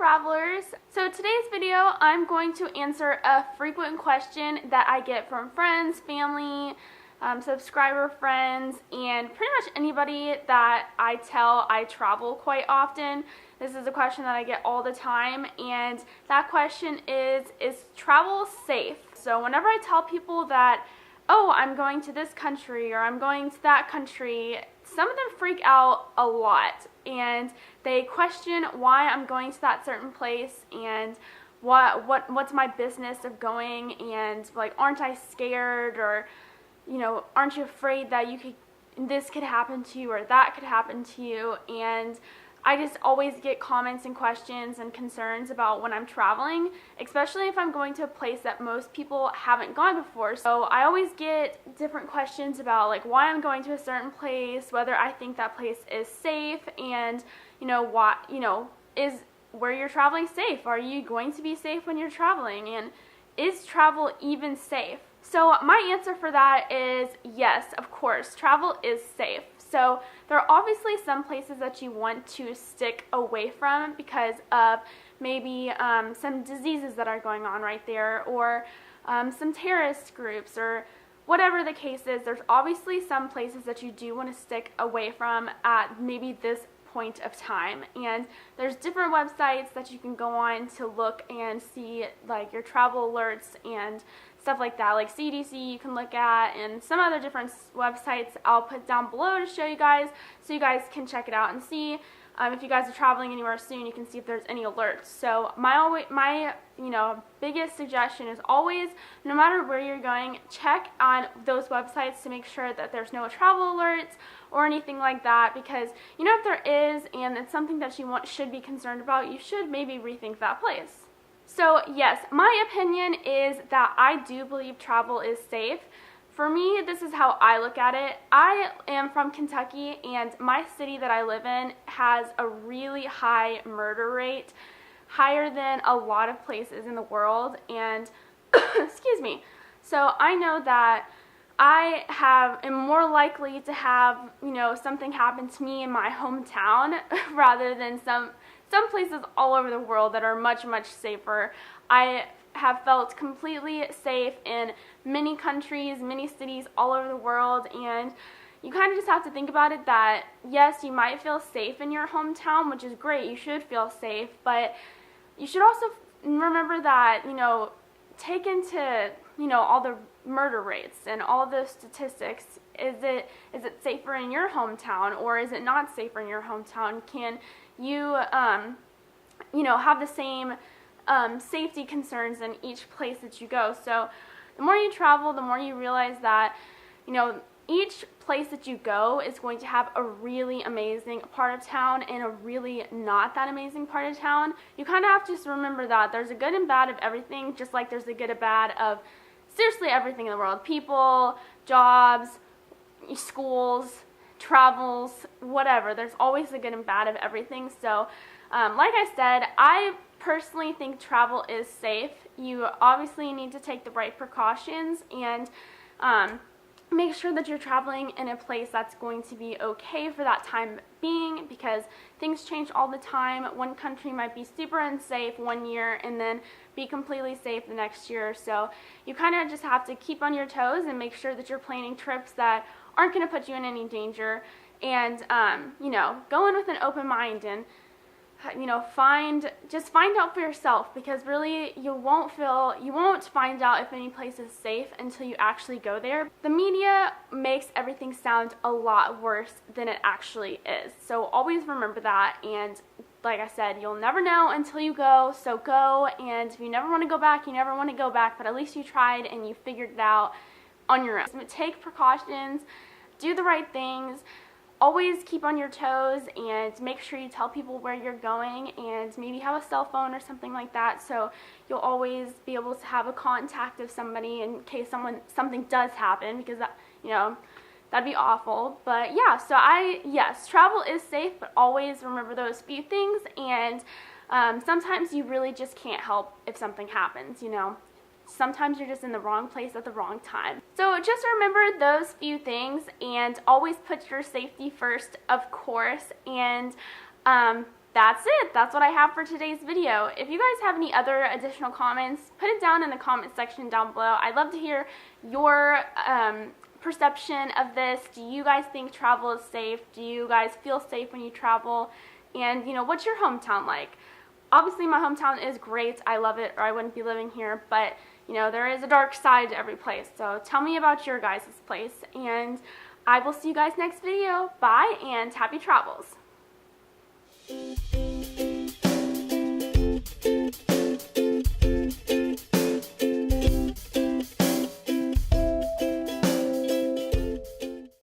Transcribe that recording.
travelers. So today's video I'm going to answer a frequent question that I get from friends, family, subscriber friends, and pretty much anybody that I tell I travel quite often. This is a question that I get all the time, and that question is travel safe? So whenever I tell people that, oh, I'm going to this country or I'm going to that country, some of them freak out a lot and they question why I'm going to that certain place and what's my business of going, and like, aren't I scared, or aren't you afraid that this could happen to you or that could happen to you? And I just always get comments and questions and concerns about when I'm traveling, especially if I'm going to a place that most people haven't gone before. So I always get different questions about like why I'm going to a certain place, whether I think that place is safe, and is where you're traveling safe? Are you going to be safe when you're traveling? And is travel even safe? So my answer for that is yes, of course, travel is safe. So there are obviously some places that you want to stick away from because of maybe some diseases that are going on right there, or some terrorist groups, or whatever the case is. There's obviously some places that you do want to stick away from at maybe this point of time, and there's different websites that you can go on to look and see like your travel alerts and stuff like that, like CDC you can look at, and some other different websites I'll put down below to show you guys, so you guys can check it out and see. If you guys are traveling anywhere soon, you can see if there's any alerts. So my biggest suggestion is always, no matter where you're going, check on those websites to make sure that there's no travel alerts or anything like that, because if there is and it's something that you should be concerned about, you should maybe rethink that place. So yes, my opinion is that I do believe travel is safe. For me, this is how I look at it. I am from Kentucky, and my city that I live in has a really high murder rate, higher than a lot of places in the world, and excuse me. So I know that I am more likely to have, something happen to me in my hometown rather than some places all over the world that are much, much safer. I have felt completely safe in many countries, many cities all over the world, and you kind of just have to think about it that, yes, you might feel safe in your hometown, which is great, you should feel safe, but you should also remember that, take into, all the murder rates and all those statistics. Is it safer in your hometown, or is it not safer in your hometown? Can you, have the same safety concerns in each place that you go? So the more you travel, the more you realize that, each place that you go is going to have a really amazing part of town and a really not that amazing part of town. You kind of have to just remember that there's a good and bad of everything, just like there's a good and bad of seriously everything in the world. People, jobs, schools, travels, whatever. There's always the good and bad of everything. So like I said, I personally think travel is safe. You obviously need to take the right precautions and make sure that you're traveling in a place that's going to be okay for that time being, because things change all the time. One country might be super unsafe one year and then be completely safe the next year. So you kind of just have to keep on your toes and make sure that you're planning trips that aren't going to put you in any danger, and go in with an open mind, and find out for yourself, because really you won't find out if any place is safe until you actually go there. The media makes everything sound a lot worse than it actually is. So always remember that, and like I said, you'll never know until you go, so go, and if you never want to go back, you never want to go back, but at least you tried and you figured it out on your own. So take precautions, do the right things. Always keep on your toes, and make sure you tell people where you're going, and maybe have a cell phone or something like that, so you'll always be able to have a contact of somebody in case something does happen, because that, that'd be awful. But yeah, so yes, travel is safe, but always remember those few things, and sometimes you really just can't help if something happens, Sometimes you're just in the wrong place at the wrong time. So just remember those few things, and always put your safety first, of course, and that's it. That's what I have for today's video. If you guys have any other additional comments, put it down in the comment section down below. I'd love to hear your perception of this. Do you guys think travel is safe? Do you guys feel safe when you travel? And, you know, what's your hometown like? Obviously, my hometown is great. I love it, or I wouldn't be living here. But, you know, there is a dark side to every place. So tell me about your guys' place. And I will see you guys next video. Bye, and happy travels.